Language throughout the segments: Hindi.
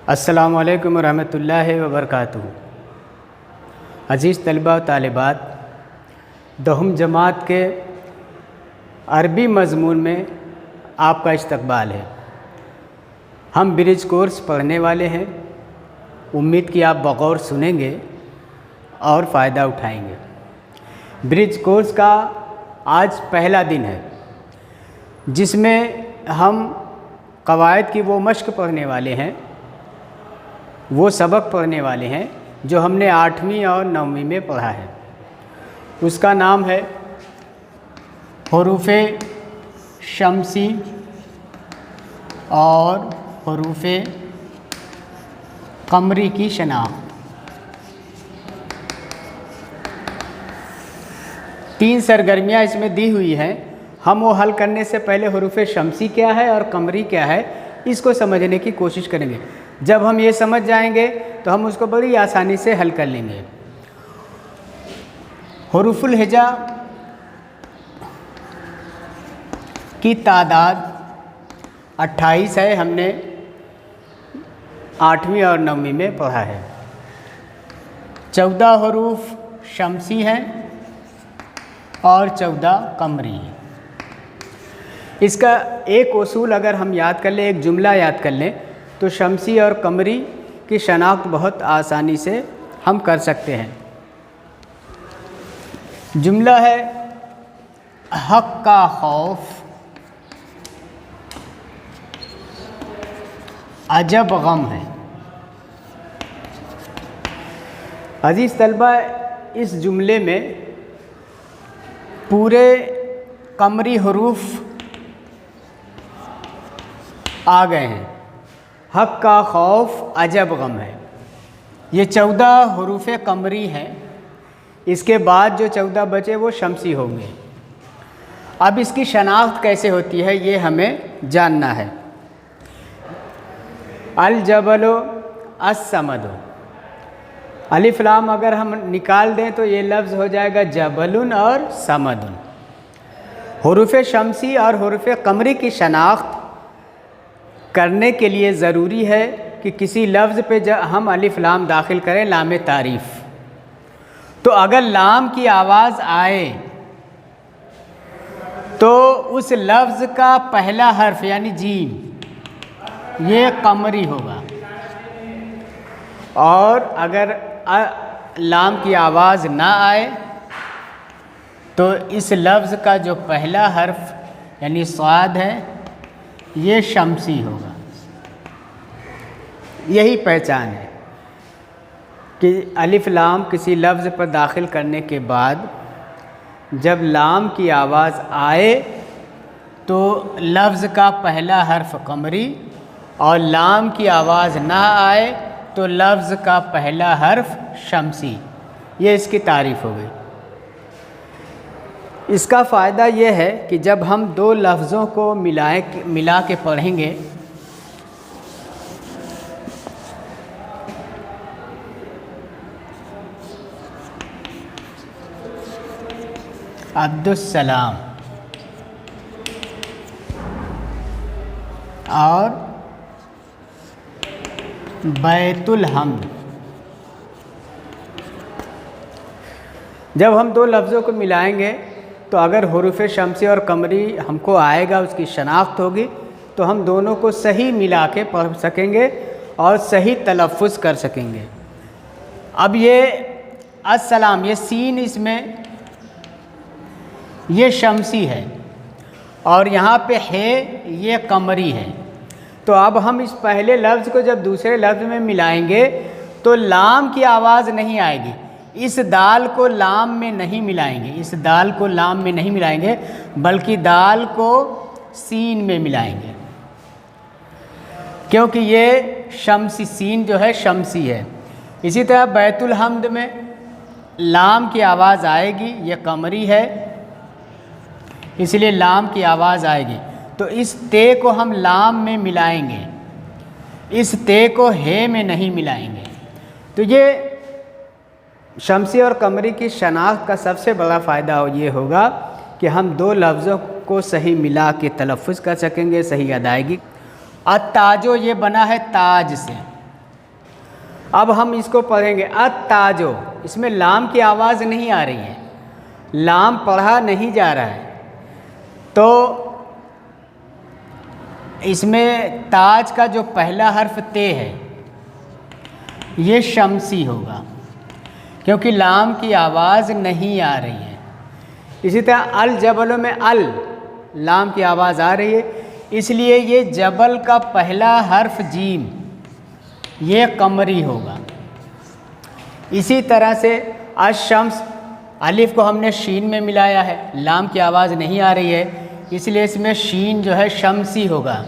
अस्सलामुअलैकुम रहमतुल्लाहि व बरकातुहू। अज़ीज़ तलबा व तालिबात, दहम जमात के अरबी मज़मून में आपका इस्तक़बाल है। हम ब्रिज कोर्स पढ़ने वाले हैं। उम्मीद कि आप बग़ौर सुनेंगे और फ़ायदा उठाएंगे। ब्रिज कोर्स का आज पहला दिन है जिसमें हम क़वायद की वो मश्क पढ़ने वाले हैं, वो सबक पढ़ने वाले हैं जो हमने 8वीं और 9वीं में पढ़ा है। उसका नाम है हुरूफ़े शम्सी और हुरूफ़े क़मरी की शनाख्त। 3 सरगर्मियाँ इसमें दी हुई हैं। हम वो हल करने से पहले हुरूफ़े शम्सी क्या है और क़मरी क्या है इसको समझने की कोशिश करेंगे। जब हम ये समझ जाएंगे तो हम उसको बड़ी आसानी से हल कर लेंगे। हुरूफ़ुल हिजा की तादाद 28 है। हमने 8वीं और 9वीं में पढ़ा है। 14 हुरूफ़ शम्सी हैं और 14 क़मरी हैं। इसका एक उसूल अगर हम याद कर लें, एक जुमला याद कर लें, तो शम्सी और क़मरी की शनाख्त बहुत आसानी से हम कर सकते हैं। जुमला है हक़ का खौफ अजब गम है। अज़ीज़ तलबा, इस जुमले में पूरे क़मरी हुरूफ़ आ गए हैं। हक़ का खौफ अजब गम है। ये 14 हुरूफ़ क़मरी हैं। इसके बाद जो 14 बचे वो शम्सी होंगे। अब इसकी शनाख्त कैसे होती है ये हमें जानना है। अल जबलो अस्समदो, अलिफ लाम अगर हम निकाल दें तो ये लफ्ज़ हो जाएगा जबलुन और समदुन। हुरूफ़ शम्सी और हुरूफ़ क़मरी की शनाख्त करने के लिए ज़रूरी है कि किसी लफ्ज़ पे जब हम अलिफ लाम दाखिल करें, लाम तारीफ़, तो अगर लाम की आवाज़ आए तो उस लफ्ज़ का पहला हर्फ यानी जीम ये क़मरी होगा, और अगर लाम की आवाज़ ना आए तो इस लफ्ज़ का जो पहला हर्फ यानी स्वाद है ये शम्सी होगा। यही पहचान है कि अलिफ लाम किसी लफ्ज़ पर दाखिल करने के बाद जब लाम की आवाज़ आए तो लफ्ज़ का पहला हर्फ क़मरी, और लाम की आवाज़ ना आए तो लफ्ज़ का पहला हर्फ शम्सी। ये इसकी तारीफ़ हो गई। इसका फ़ायदा ये है कि जब हम दो लफ्ज़ों को मिला के पढ़ेंगे अब्दुस्सलाम और बैतुल हम्द, जब हम दो लफ्ज़ों को मिलाएंगे तो अगर हुरूफ़ शम्सी और क़मरी हमको आएगा, उसकी शनाख्त होगी, तो हम दोनों को सही मिला के पढ़ सकेंगे और सही तलफ़्फ़ुज़ कर सकेंगे। अब ये अस्सलाम, ये सीन इसमें ये शम्सी है और यहाँ पे है ये क़मरी है। तो अब हम इस पहले लफ्ज़ को जब दूसरे लफ्ज़ में मिलाएंगे तो लाम की आवाज़ नहीं आएगी। इस दाल को लाम में नहीं मिलाएंगे, इस दाल को लाम में नहीं मिलाएंगे, बल्कि दाल को सीन में मिलाएंगे, क्योंकि ये शम्सी, सीन जो है शम्सी है। इसी तरह बैतुल हम्द में लाम की आवाज़ आएगी, ये क़मरी है इसलिए लाम की आवाज़ आएगी। तो इस ते को हम लाम में मिलाएंगे, इस ते को हे में नहीं मिलाएंगे। तो ये शम्सी और क़मरी की शनाख्त का सबसे बड़ा फ़ायदा ये होगा कि हम दो लफ्ज़ों को सही मिला के तलफ़्फ़ुज़ कर सकेंगे, सही अदायगी। अत्ताजो ये बना है ताज से, अब हम इसको पढ़ेंगे अत्ताजो, इसमें लाम की आवाज़ नहीं आ रही है, लाम पढ़ा नहीं जा रहा है, तो इसमें ताज का जो पहला हर्फ ते है ये शमसी होगा, क्योंकि लाम की आवाज़ नहीं आ रही है। इसी तरह अल जबलों में अल लाम की आवाज़ आ रही है, इसलिए ये जबल का पहला हर्फ जीम ये कमरी होगा। इसी तरह से अशम्स, अलिफ को हमने शीन में मिलाया है, लाम की आवाज़ नहीं आ रही है, इसलिए इसमें शीन जो है शमसी होगा।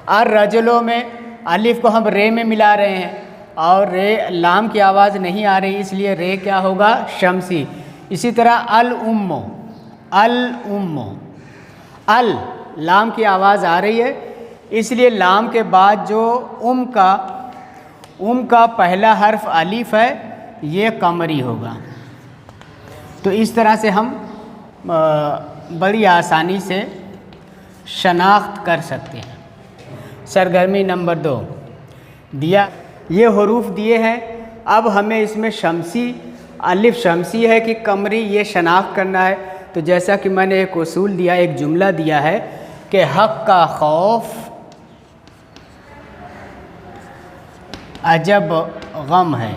और रजलों में अलिफ को हम रे में मिला रहे हैं और रे लाम की आवाज़ नहीं आ रही, इसलिए रे क्या होगा, शमसी। इसी तरह अल उम्मो, अल उम्मो, अल लाम की आवाज़ आ रही है, इसलिए लाम के बाद जो उम का पहला हर्फ अलिफ है ये कमरी होगा। तो इस तरह से हम बड़ी आसानी से शनाख्त कर सकते हैं। सरगर्मी नंबर 2 दिया, ये हरूफ दिए हैं, अब हमें इसमें शमसी, अलिफ शमसी है कि कमरी, ये शनाख्त करना है। तो जैसा कि मैंने एक उसूल दिया, एक जुमला दिया है कि हक़ का खौफ अजब गम है,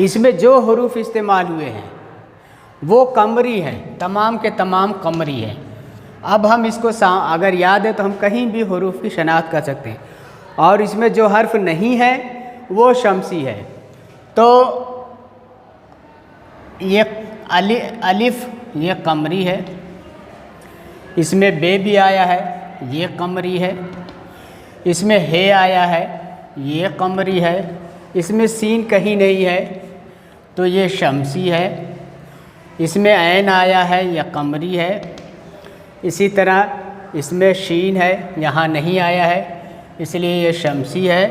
इसमें जो हरूफ इस्तेमाल हुए हैं वो कमरी है, तमाम के तमाम कमरी है। अब हम इसको अगर याद है तो हम कहीं भी हरूफ की शनाख्त कर सकते हैं, और इसमें जो हर्फ नहीं है वो शमसी है। तो ये अलिफ ये कमरी है, इसमें बे भी आया है ये कमरी है, इसमें हे आया है ये कमरी है, इसमें सीन कहीं नहीं है तो ये शमसी है, इसमें ऐन आया है या कमरी है, इसी तरह इसमें शीन है यहाँ नहीं आया है इसलिए ये शमसी है,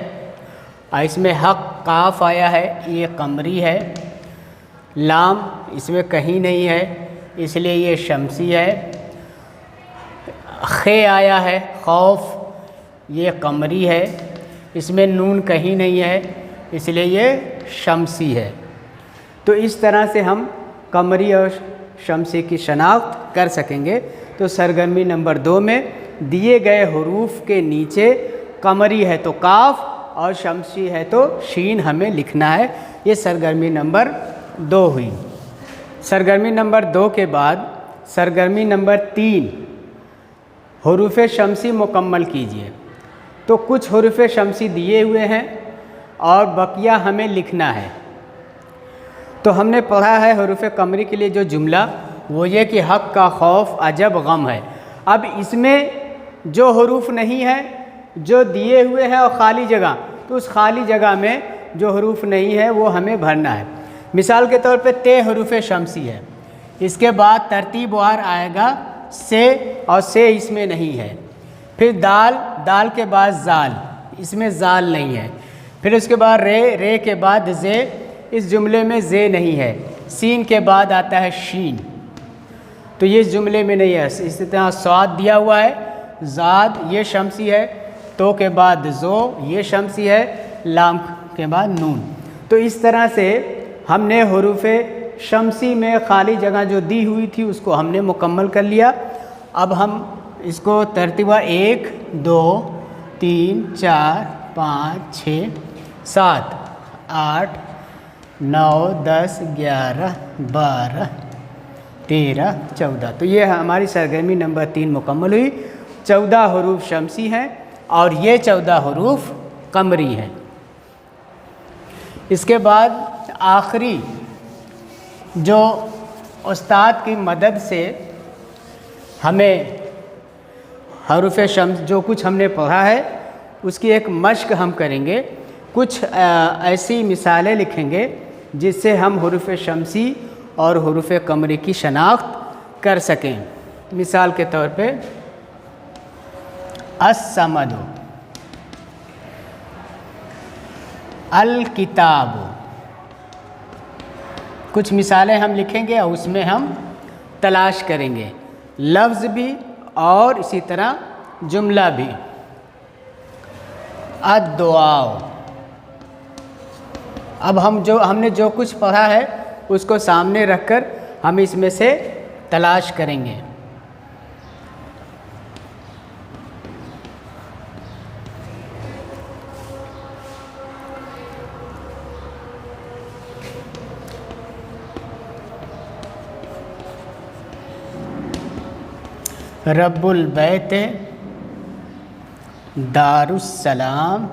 और इसमें हक़ काफ आया है ये कमरी है, लाम इसमें कहीं नहीं है इसलिए ये शमसी है, खे आया है खौफ ये कमरी है, इसमें नून कहीं नहीं है इसलिए ये शमसी है। तो इस तरह से हम कमरी और शमसी की शनाख्त कर सकेंगे। तो सरगर्मी नंबर 2 में दिए गए हरूफ के नीचे कमरी है तो काफ और शमसी है तो शीन हमें लिखना है। ये सरगर्मी नंबर 2 हुई। सरगर्मी नंबर 2 के बाद सरगर्मी नंबर 3 हरूफ शमसी मुकम्मल कीजिए। तो कुछ हरूफ शमसी दिए हुए हैं और बकिया हमें लिखना है। तो हमने पढ़ा है हरूफ कमरी के लिए जो जुमला, वो ये कि हक़ का खौफ अजब गम है। अब इसमें जो हरूफ नहीं है, जो दिए हुए हैं और ख़ाली जगह, तो उस खाली जगह में जो हरूफ नहीं है वो हमें भरना है। मिसाल के तौर पे ते हरूफ शमसी है, इसके बाद तरतीब वार आएगा से, और से इसमें नहीं है। फिर दाल, दाल के बाद जाल, इसमें जाल नहीं है। फिर उसके बाद रे, रे के बाद जे, इस जुमले में जे नहीं है। सीन के बाद आता है शीन, तो ये इस जुमले में नहीं है। इसी तरह स्वाद दिया हुआ है, जाद ये शमसी है, तो के बाद जो ये शमसी है, लाम के बाद नून। तो इस तरह से हमने हरूफ शमसी में खाली जगह जो दी हुई थी उसको हमने मुकम्मल कर लिया। अब हम इसको तरतीबा 1 2 3 4 5 6 7 8 9 10 11 12 13 14। तो ये हमारी सरगर्मी नंबर 3 मुकम्मल हुई। 14 हरूफ शमसी हैं और ये 14 हरूफ कमरी हैं। इसके बाद आखिरी जो उस्ताद की मदद से हमें हरूफ शम्स जो कुछ हमने पढ़ा है उसकी एक मश्क हम करेंगे। कुछ ऐसी मिसालें लिखेंगे जिससे हम हरूफ शमसी और हरूफ कमरी की शनाख्त कर सकें। मिसाल के तौर पे अस-समद, अल किताब, कुछ मिसालें हम लिखेंगे और उसमें हम तलाश करेंगे लफ्ज़ भी और इसी तरह जुमला भी। अद्दुआओ। अब हमने जो कुछ पढ़ा है उसको सामने रखकर हम इसमें से तलाश करेंगे। रब्बुल बैत दारुस्सलाम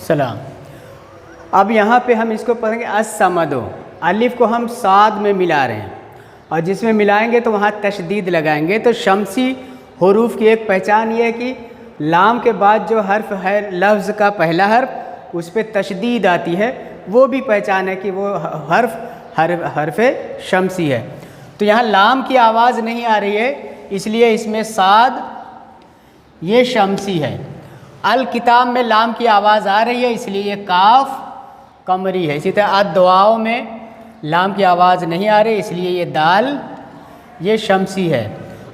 सलाम। अब यहाँ पे हम इसको पढ़ेंगे अस्समदो। अलिफ को हम साद में मिला रहे हैं और जिसमें मिलाएंगे तो वहाँ तशदीद लगाएंगे। तो शमसी हुरूफ की एक पहचान ये है कि लाम के बाद जो हर्फ है लफ्ज़ का पहला हर्फ उस पर तशदीद आती है, वो भी पहचान है कि वो हर्फ शमसी है। तो यहाँ लाम की आवाज़ नहीं आ रही है, इसलिए इसमें साद ये शमसी है। अल किताब में लाम की आवाज़ आ रही है, इसलिए ये काफ कमरी है। इसी तरह अद्दुआओं में लाम की आवाज़ नहीं आ रही, इसलिए ये दाल ये शमसी है।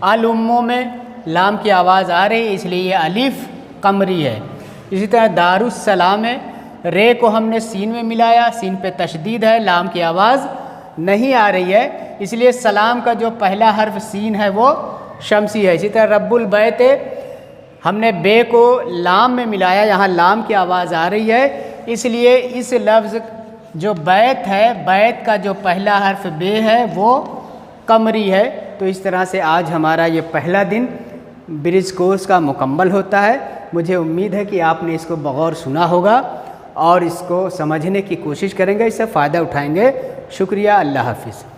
अल उम्मों में लाम की आवाज़ आ रही है, इसलिए ये अलिफ कमरी है। इसी तरह दारुस्सलाम है, रे को हमने सीन में मिलाया, सीन पे तशदीद है, लाम की आवाज़ नहीं आ रही है, इसलिए सलाम का जो पहला हर्फ सीन है वो शमसी है। इसी तरह रब्बुल बैत हमने बे को लाम में मिलाया, यहाँ लाम की आवाज़ आ रही है, इसलिए इस लफ्ज़ जो बैत है, बैत का जो पहला हर्फ बे है वो कमरी है। तो इस तरह से आज हमारा ये पहला दिन ब्रिज कोर्स का मुकम्मल होता है। मुझे उम्मीद है कि आपने इसको बगौर सुना होगा और इसको समझने की कोशिश करेंगे, इससे फ़ायदा उठाएंगे। शुक्रिया, अल्लाह हाफ़िज़।